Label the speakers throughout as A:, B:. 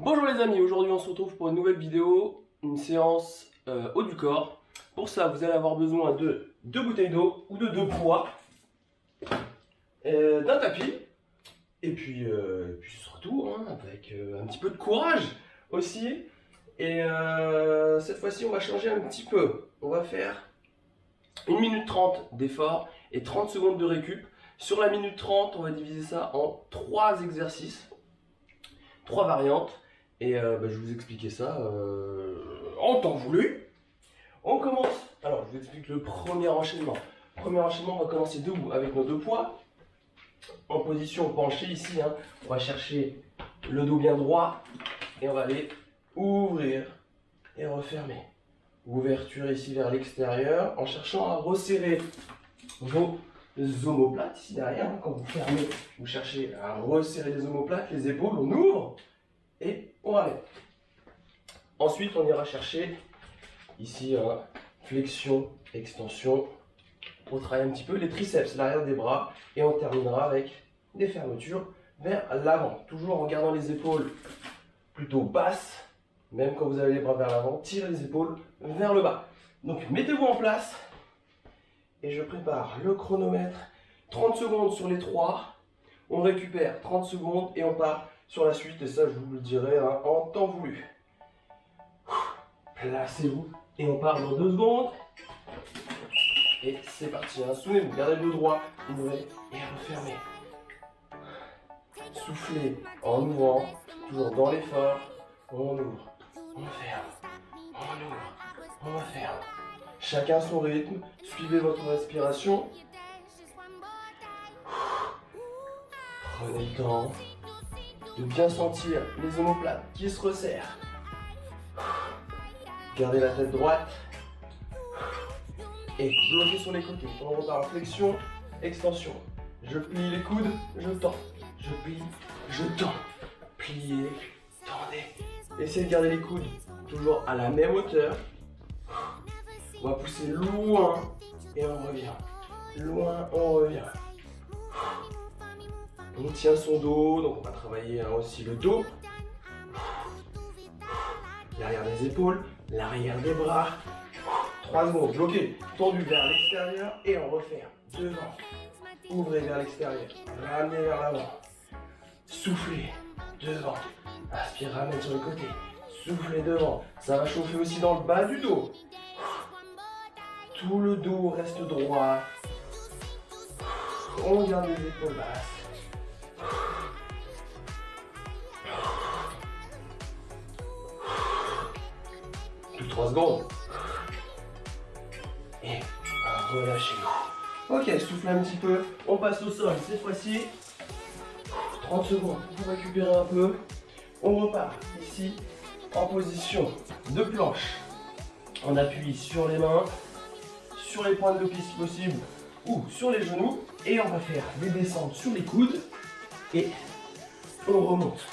A: Bonjour les amis, aujourd'hui on se retrouve pour une nouvelle vidéo, une séance haut du corps. Pour ça, vous allez avoir besoin de 2 bouteilles d'eau ou de 2 poids, d'un tapis, et puis ce sera tout, hein, avec un petit peu de courage aussi. Et cette fois-ci, on va changer un petit peu. On va faire 1 minute 30 d'effort et 30 secondes de récup. Sur la minute 30, on va diviser ça en 3 exercices, 3 variantes. Et je vais vous expliquer ça en temps voulu. On commence. Alors, je vous explique le premier enchaînement. Premier enchaînement, on va commencer debout avec nos 2 poids. En position penchée ici. Hein. On va chercher le dos bien droit. Et on va aller ouvrir et refermer. Ouverture ici vers l'extérieur. En cherchant à resserrer vos omoplates ici derrière. Hein. Quand vous fermez, vous cherchez à resserrer les omoplates, les épaules. On ouvre. Et on ramène. Ensuite, on ira chercher ici flexion, extension. On travaille un petit peu les triceps, l'arrière des bras. Et on terminera avec des fermetures vers l'avant. Toujours en gardant les épaules plutôt basses. Même quand vous avez les bras vers l'avant, tirez les épaules vers le bas. Donc, mettez-vous en place. Et je prépare le chronomètre. 30 secondes sur les 3. On récupère 30 secondes et on part sur la suite, et ça je vous le dirai en temps voulu. Placez-vous et on part dans 2 secondes. Et c'est parti, hein. Souvenez-vous, gardez le dos droit, ouvrez et refermez. Soufflez en ouvrant, toujours dans l'effort. On ouvre, on ferme, on ouvre, on referme. Chacun son rythme, suivez votre respiration. Prenez le temps de bien sentir les omoplates qui se resserrent. Gardez la tête droite. Et bloquez sur les côtés. On repart en flexion, extension. Je plie les coudes, je tends. Je plie, je tends. Pliez, tendez. Essayez de garder les coudes toujours à la même hauteur. On va pousser loin et on revient. Loin, on revient. On tient son dos, donc on va travailler aussi le dos. L'arrière des épaules, l'arrière des bras. 3 secondes, bloqué, tendu vers l'extérieur et on referme. Devant, ouvrez vers l'extérieur, ramenez vers l'avant. Soufflez, devant. Inspire, ramène sur le côté. Soufflez devant. Ça va chauffer aussi dans le bas du dos. Tout le dos reste droit. On garde les épaules basses. Plus 3 secondes. Et relâchez. Ok, soufflez un petit peu. On passe au sol cette fois-ci. 30 secondes pour récupérer un peu. On repart ici en position de planche. On appuie sur les mains, sur les pointes de pied si possible, ou sur les genoux. Et on va faire des descentes sur les coudes. Et on remonte.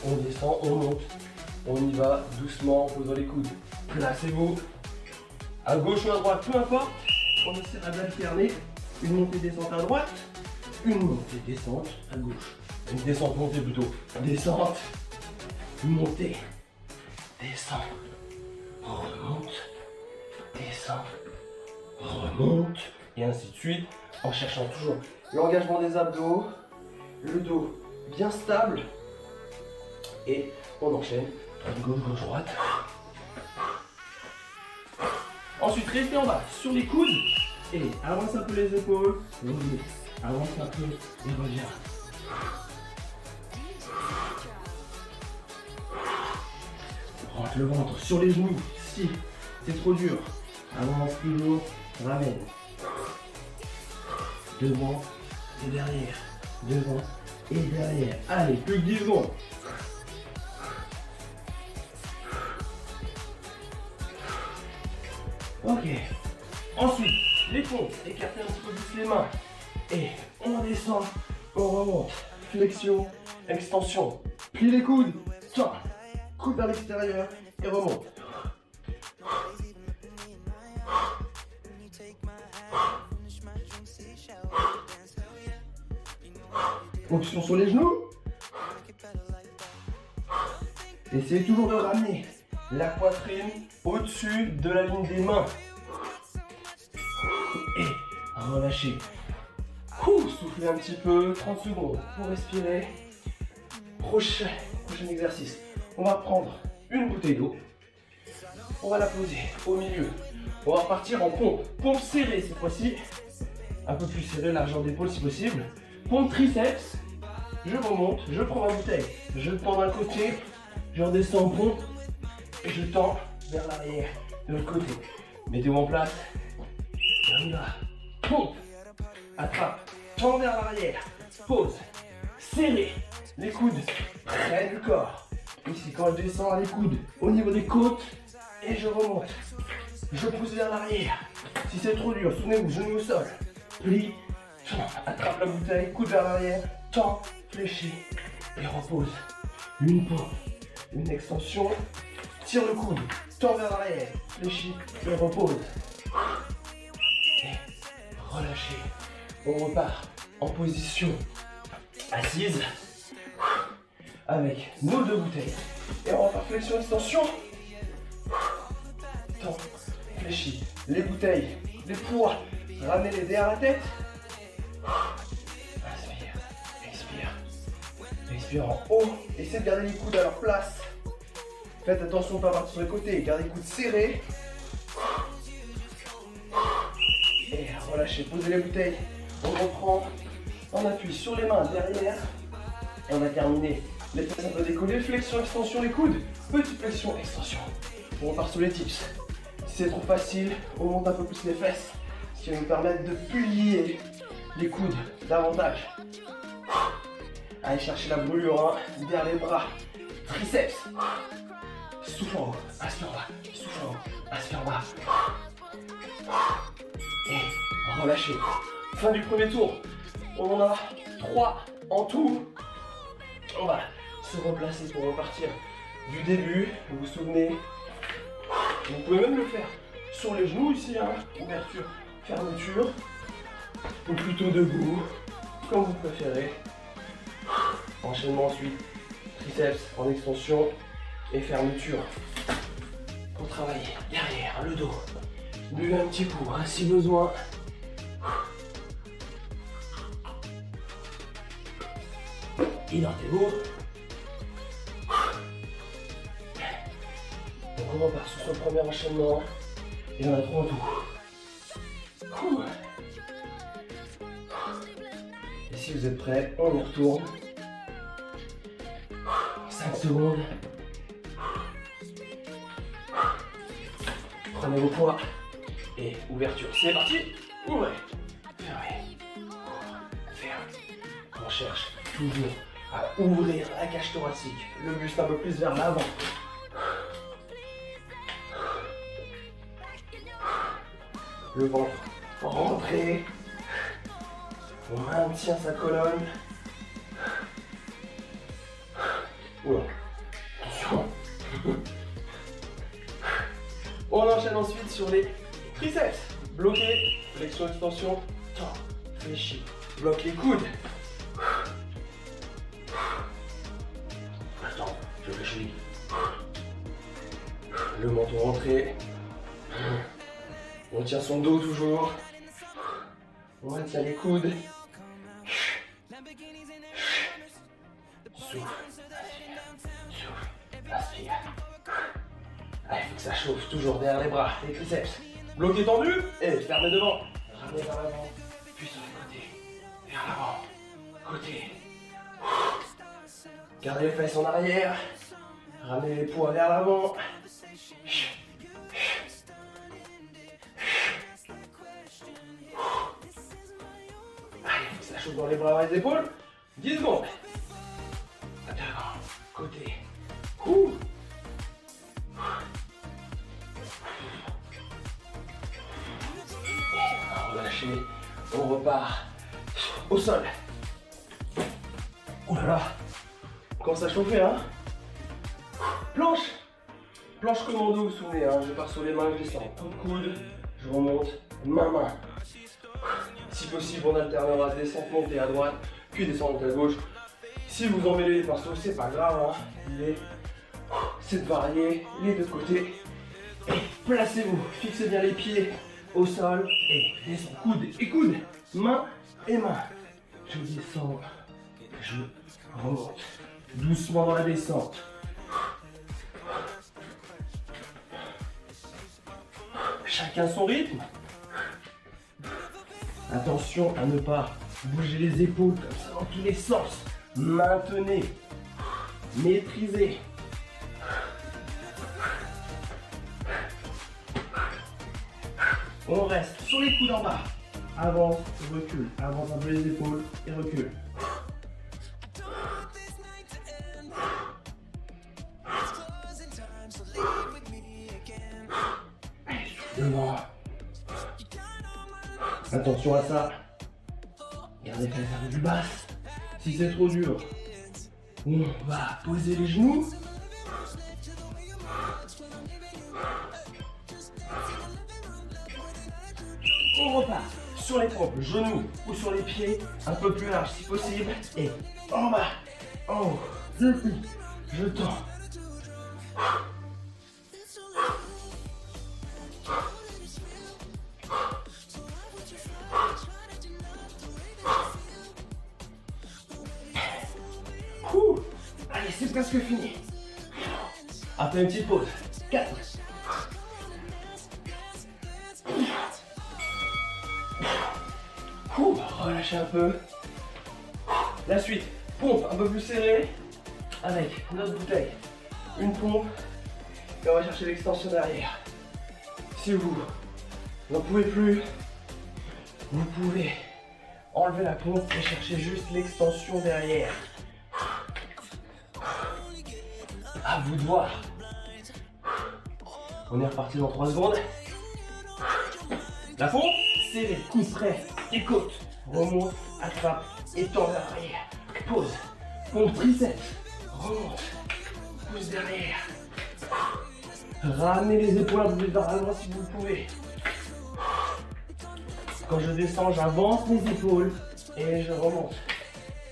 A: On descend, on monte. On y va doucement en posant les coudes. Placez-vous à gauche ou à droite, peu importe. On essaiera d'alterner une montée-descente à droite, une montée-descente à gauche. Une descente-montée plutôt. Descente, montée, descend, remonte, descend, remonte. Et ainsi de suite, en cherchant toujours l'engagement des abdos, le dos bien stable. Et on enchaîne. Gauche, gauche, droite. Ensuite, restez en bas sur les coudes et avance un peu les épaules. Revenez. Avance un peu et reviens. Rentre le ventre sur les genoux. Si c'est trop dur, avance toujours, ramène. Devant et derrière. Devant et derrière. Allez, plus que 10 secondes. Ok. Ensuite, les pompes, écartez un petit peu plus les mains. Et on descend, on remonte. Flexion, extension. Plie les coudes. Tiens. Coude vers l'extérieur et remonte. Option sur les genoux. Essayez toujours de ramener la poitrine au-dessus de la ligne des mains. Et relâchez. Soufflez un petit peu, 30 secondes pour respirer. Prochain exercice. On va prendre une bouteille d'eau. On va la poser au milieu. On va repartir en pompe. Pompe serrée cette fois-ci. Un peu plus serrée, largeur d'épaule si possible. Pompe triceps. Je remonte, je prends ma bouteille. Je tends d'un côté, je redescends en pompe. Et je tends vers l'arrière de l'autre côté. Mettez-vous en place. On y va. Pompe. Attrape. Tends vers l'arrière. Pose. Serrez. Les coudes près du corps. Ici, quand je descends les coudes au niveau des côtes. Et je remonte. Je pousse vers l'arrière. Si c'est trop dur, souvenez-vous, genou au sol. Plie. Attrape la bouteille. Coude vers l'arrière. Tends. Fléchis. Et repose. Une pompe. Une extension. Tire le coude. Tends vers l'arrière. Fléchis. Et repose. Et relâchez. On repart en position assise avec nos deux bouteilles. Et on va faire flexion extension. Tends, fléchis. Les bouteilles, les poids, ramenez-les derrière la tête. Inspire, expire. Expire en haut. Essayez de garder les coudes à leur place. Faites attention de ne pas partir sur les côtés. Gardez les coudes serrés. Et relâchez, posez les bouteilles. On reprend, on appuie sur les mains derrière. Et on a terminé. Les fesses un peu décollées, flexion, extension, les coudes. Petite flexion, extension. On repart sur les tips. Si c'est trop facile, on monte un peu plus les fesses. Ce qui va nous permettre de plier les coudes davantage. Allez chercher la brûlure, hein, derrière les bras. Triceps. Souffle en haut, inspire en bas. Souffle en haut, inspire en bas. Et relâchez. Fin du premier tour. On en a 3 en tout. On va se replacer pour repartir du début. Vous vous souvenez. Vous pouvez même le faire sur les genoux ici. Hein. Ouverture, fermeture. Ou plutôt debout. Comme vous préférez. Enchaînement ensuite. Triceps en extension. Et fermeture. Pour travailler derrière le dos. Buvez un petit coup hein, si besoin. Hydratez-vous. Donc on repart sur ce premier enchaînement. Et on a 3 en tout. Et si vous êtes prêts, on y retourne. 5 secondes. Prenez vos poids. Et ouverture. C'est parti. Ouvrez. Fermez. Ouvre. Ferme. On cherche toujours à ouvrir la cage thoracique. Le buste un peu plus vers l'avant. Le ventre rentré. On maintient sa colonne. Oula. Attention. On enchaîne ensuite sur les triceps. Bloqué. Flexion, extension. Tends. Fléchis. Bloque les coudes. Attends, je fléchis. Le menton rentré. On tient son dos toujours. On maintient les coudes. Souffle. Souffle. Inspire. Allez, il faut que ça chauffe toujours derrière les bras, les triceps. Bloqué tendu et fermez devant. Ramenez vers l'avant. Puis sur le côté. Vers l'avant. Côté. Gardez les fesses en arrière. Ramenez les poids vers l'avant. Allez, il faut que ça chauffe dans les bras et les épaules. 10 secondes. Devant. Côté. Relâchez, on repart au sol. Oh là là, commence à chauffer hein. Planche, planche commando, vous vous souvenez hein. Je pars sur les mains, je descends, coude, je remonte, main. Si possible, on alternera descente montée à droite, puis descente montée à gauche. Si vous emmêlez les pinceaux, c'est pas grave hein. c'est de varier les deux côtés. Et placez-vous, fixez bien les pieds au sol et descends, coude et coude, main et main. Je descends, je remonte, doucement dans la descente. Chacun son rythme. Attention à ne pas bouger les épaules comme ça dans tous les sens. Maintenez, maîtrisez. On reste sur les coudes en bas. Avance, recule. Avance un peu les épaules et recule. Devant. Attention à ça. Gardez la garde du basse. Si c'est trop dur, on va poser les genoux. On repart sur les pompes, genoux ou sur les pieds, un peu plus large si possible. Et en bas, en haut, je tends. Allez, c'est presque fini. Après une petite pause. 4. Relâchez un peu. La suite, pompe un peu plus serrée avec notre bouteille. Une pompe et on va chercher l'extension derrière. Si vous n'en pouvez plus, vous pouvez enlever la pompe et chercher juste l'extension derrière. À vous de voir. On est reparti dans 3 secondes. La pompe, serré, coude près et côte. Remonte, attrape et tend vers l'arrière. Pause. Pompe triceps. Remonte. Pousse derrière. Ramenez les épaules un peu plus vers l'avant si vous le pouvez. Quand je descends, j'avance mes épaules et je remonte.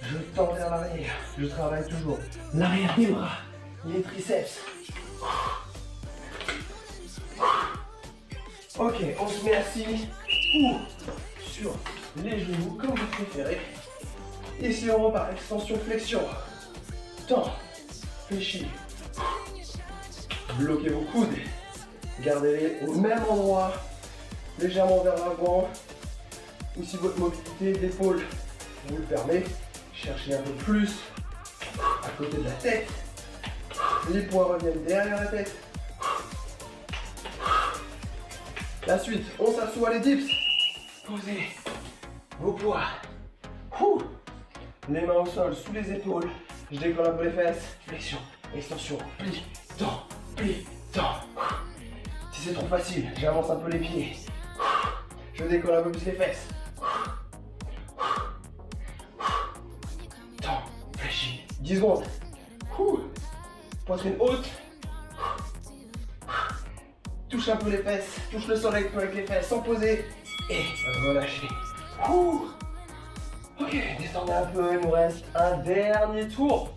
A: Je tends vers l'arrière. Je travaille toujours l'arrière des bras, les triceps. Ok, on se met assis ou sur les genoux, comme vous préférez. Ici, on repart. Extension, flexion. Tends, fléchis. Bloquez vos coudes. Gardez-les au même endroit, légèrement vers l'avant. Ou si votre mobilité d'épaule vous le permet, cherchez un peu plus à côté de la tête. Les poings reviennent derrière la tête. La suite, on s'assoit les dips. Posez vos poids. Les mains au sol, sous les épaules. Je décolle un peu les fesses. Flexion, extension, plie, tends, plie, tends. Si c'est trop facile, j'avance un peu les pieds. Je décolle un peu plus les fesses. Tends, fléchis. 10 secondes. Poitrine haute. Touche un peu les fesses. Touche le sol avec les fesses sans poser. Et relâchez. Ok, descendez un peu, il nous reste un dernier tour.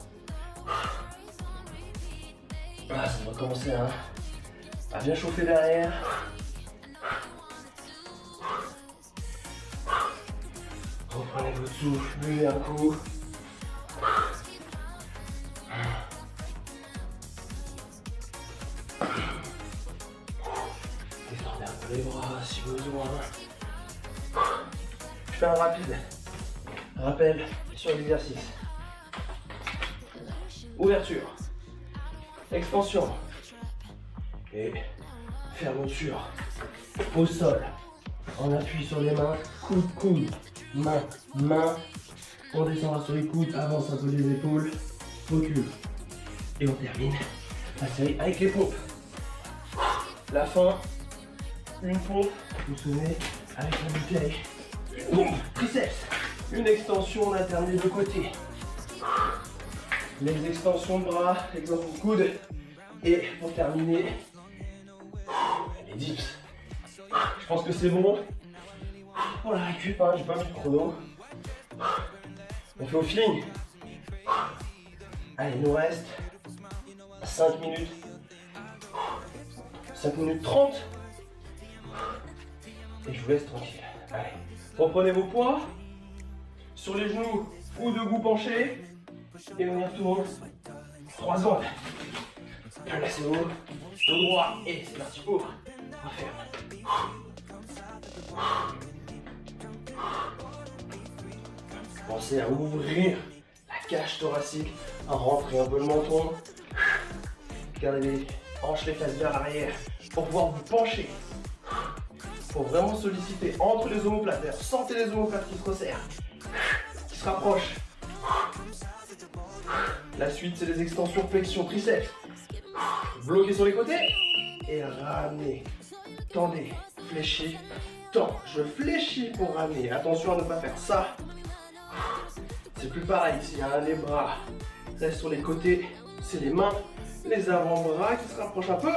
A: Ça va commencer à bien chauffer derrière. Reprenez votre souffle, buvez un coup. Descendez un peu les bras si besoin. Je fais un rapide rappel sur l'exercice. Ouverture, extension et fermeture au sol. On appuie sur les mains, coude, coude, main, main. On descendra sur les coudes, avance un peu les épaules, recule. Et on termine la série avec les pompes. La fin, une pompe, vous vous souvenez, avec la bouteille. Une pompe, triceps. Une extension, on alterne les deux côtés. Les extensions de bras, extension de coude. Et pour terminer, les dips. Je pense que c'est bon. Pour la récup, j'ai pas mis de chrono. On fait au feeling. Allez, il nous reste 5 minutes. 5 minutes 30. Et je vous laisse tranquille. Allez, reprenez vos poids sur les genoux ou debout penché. Et on y retourne. 3 secondes. Placez-vous. Dos droit. Et c'est parti pour. Referme. Pensez à ouvrir la cage thoracique, à rentrer un peu le menton. Gardez les hanches, les fesses vers l'arrière pour pouvoir vous pencher. Pour vraiment solliciter entre les omoplates. Sentez les omoplates qui se resserrent, qui se rapprochent. La suite, c'est les extensions flexion triceps. Bloquez sur les côtés et ramenez. Tendez, fléchis, tends. Je fléchis pour ramener. Attention à ne pas faire ça. C'est plus pareil ici, hein, les bras restent sur les côtés, c'est les mains, les avant-bras qui se rapprochent un peu.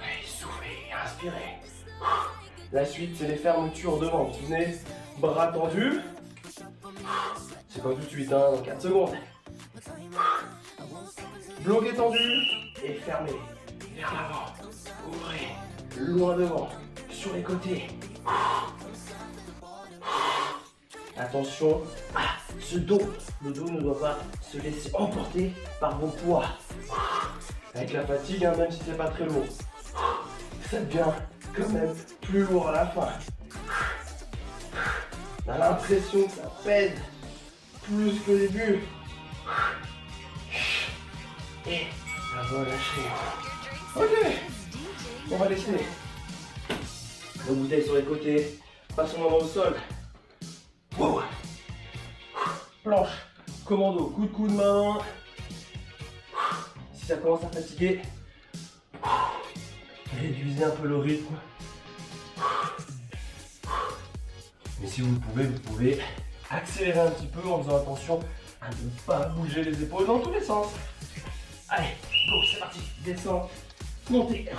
A: Allez, soufflez, inspirez. La suite, c'est les fermetures devant. Vous vous souvenez, bras tendus. C'est pas tout de suite, hein, dans 4 secondes. Bloqué tendu et fermé. Vers l'avant. Ouvrez. Loin devant. Sur les côtés. Attention à ce dos. Le dos ne doit pas se laisser emporter par vos poids. Avec la fatigue, hein, même si c'est pas très lourd. Ça devient quand même plus lourd à la fin. On a l'impression que ça pèse plus qu'au début. Et ça va lâcher. Ok. On va laisser le bouteille sur les côtés. Passons maintenant au sol. Wow. Planche, commando, coup de coude main. Si ça commence à fatiguer, réduisez un peu le rythme. Mais si vous le pouvez accélérer un petit peu en faisant attention à ne pas bouger les épaules dans tous les sens. Allez, go, c'est parti. Descends, montez.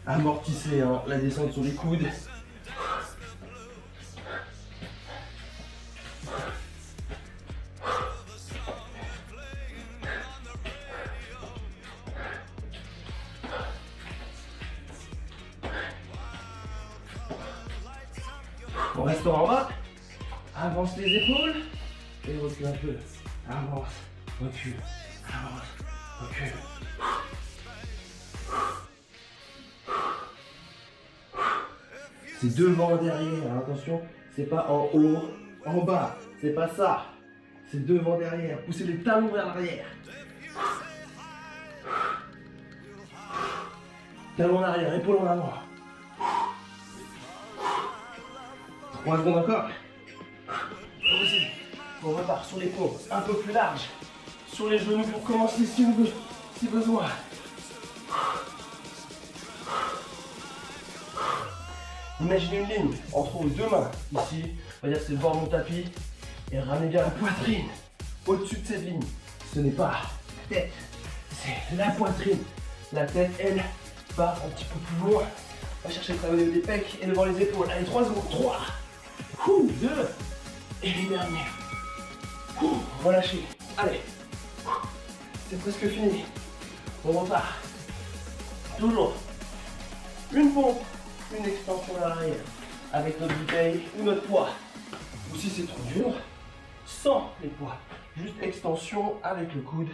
A: Amortissez hein, la descente sur les coudes. On restera en bas. Avance les épaules et recule un peu. Avance, recule, avance, recule. C'est devant, derrière, attention, c'est pas en haut, en bas, c'est pas ça. C'est devant, derrière, poussez les talons vers l'arrière. Talons en arrière, épaules en avant. 3 secondes encore. Aussi, on repart sur les paumes, un peu plus large. Sur les genoux pour commencer si on veut, si besoin. Imaginez une ligne entre vos deux mains, ici, on va dire que c'est le bord de mon tapis, et ramenez bien la poitrine au-dessus de cette ligne. Ce n'est pas la tête, c'est la poitrine. La tête, elle, part un petit peu plus loin. On va chercher le travail des pecs et devant les épaules. Allez, 3 secondes, 3, 2, et les derniers. Relâchez, allez, c'est presque fini. On repart. Toujours une pompe. Une extension vers l'arrière avec notre bouteille ou notre poids. Ou si c'est trop dur, sans les poids. Juste extension avec le coude.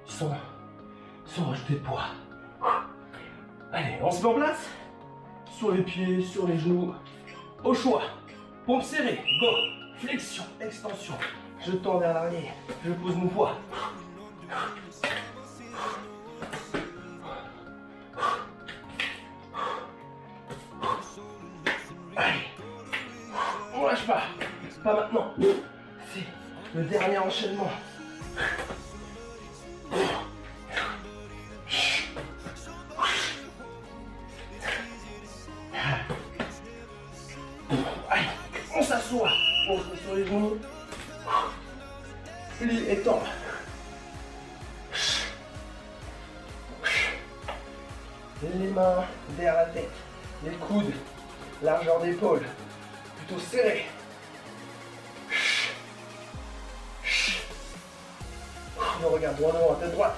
A: Sans rajouter de poids. Allez, on se met en place. Sur les pieds, sur les genoux. Au choix. Pompe serrée. Go. Flexion, extension. Je tends vers l'arrière. Je pose mon poids. Allez, on lâche pas maintenant, c'est le dernier enchaînement. Allez, on s'assoit, on se met sur les genoux, plie et tend. Les mains derrière la tête, les coudes largeur d'épaule, plutôt serré. Le regard droit devant, tête droite.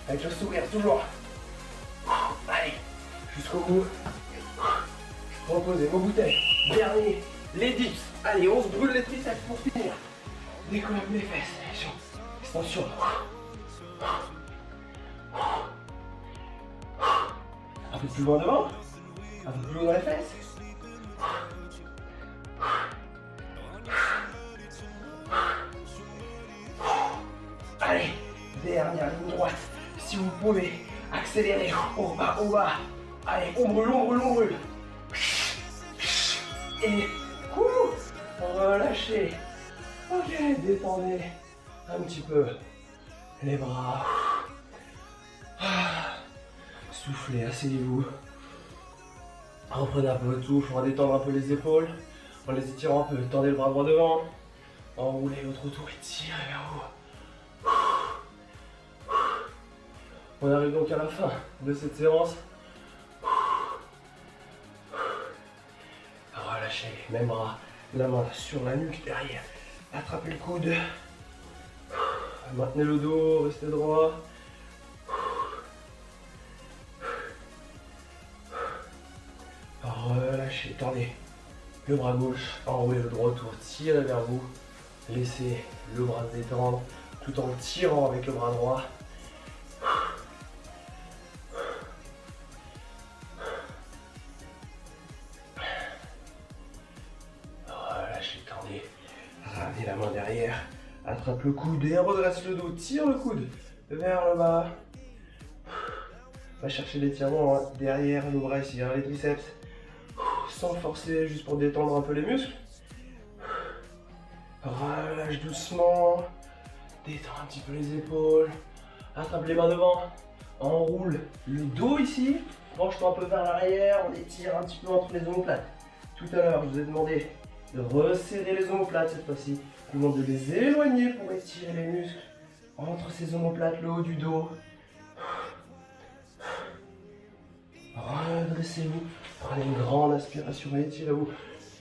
A: Avec le sourire toujours. Allez, jusqu'au bout. Reposez vos bouteilles. Dernier, les dips. Allez, on se brûle les triceps pour finir. Décollage les fesses. Extension. Un peu plus loin devant. Un peu plus loin dans les fesses. Allez, dernière ligne droite. Si vous pouvez, accélérez. Au bas. Allez, on brûle. Et relâchez. Ok, détendez un petit peu les bras. Soufflez, asseyez-vous. Reprenez un peu votre souffle, on va détendre un peu les épaules. En les étirant un peu, tendez le bras droit devant. Enroulez votre tour et tirez vers vous. On arrive donc à la fin de cette séance. Relâchez, même bras, la main sur la nuque derrière. Attrapez le coude. Maintenez le dos, restez droit. Relâchez, tendez le bras gauche, enroulez le droit autour, tirez vers vous. Laissez le bras se détendre tout en le tirant avec le bras droit. Relâchez, tendez. Ramenez la main derrière. Attrape le coude et redresse le dos. Tire le coude vers le bas. Va chercher l'étirement derrière le bras ici, les triceps. Sans forcer, juste pour détendre un peu les muscles. Relâche doucement. Détends un petit peu les épaules. Attrape les mains devant. Enroule le dos ici. Penche-toi un peu vers l'arrière. On étire un petit peu entre les omoplates. Tout à l'heure, je vous ai demandé de resserrer les omoplates cette fois-ci. Je vous demande de les éloigner pour étirer les muscles entre ces omoplates, le haut du dos. Redressez-vous. Prenez une grande aspiration et étirez-vous.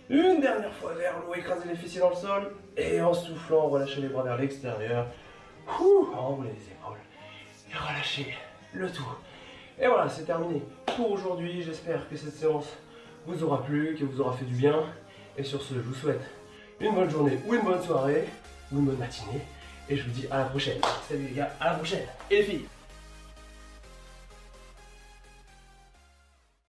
A: Une dernière fois vers le haut, écrasez les fessiers dans le sol. Et en soufflant, relâchez les bras vers l'extérieur. Enroulez les épaules. Et relâchez le tout. Et voilà, c'est terminé pour aujourd'hui. J'espère que cette séance vous aura plu, qu'elle vous aura fait du bien. Et sur ce, je vous souhaite une bonne journée ou une bonne soirée ou une bonne matinée. Et je vous dis à la prochaine. Salut les gars, à la prochaine. Et les filles.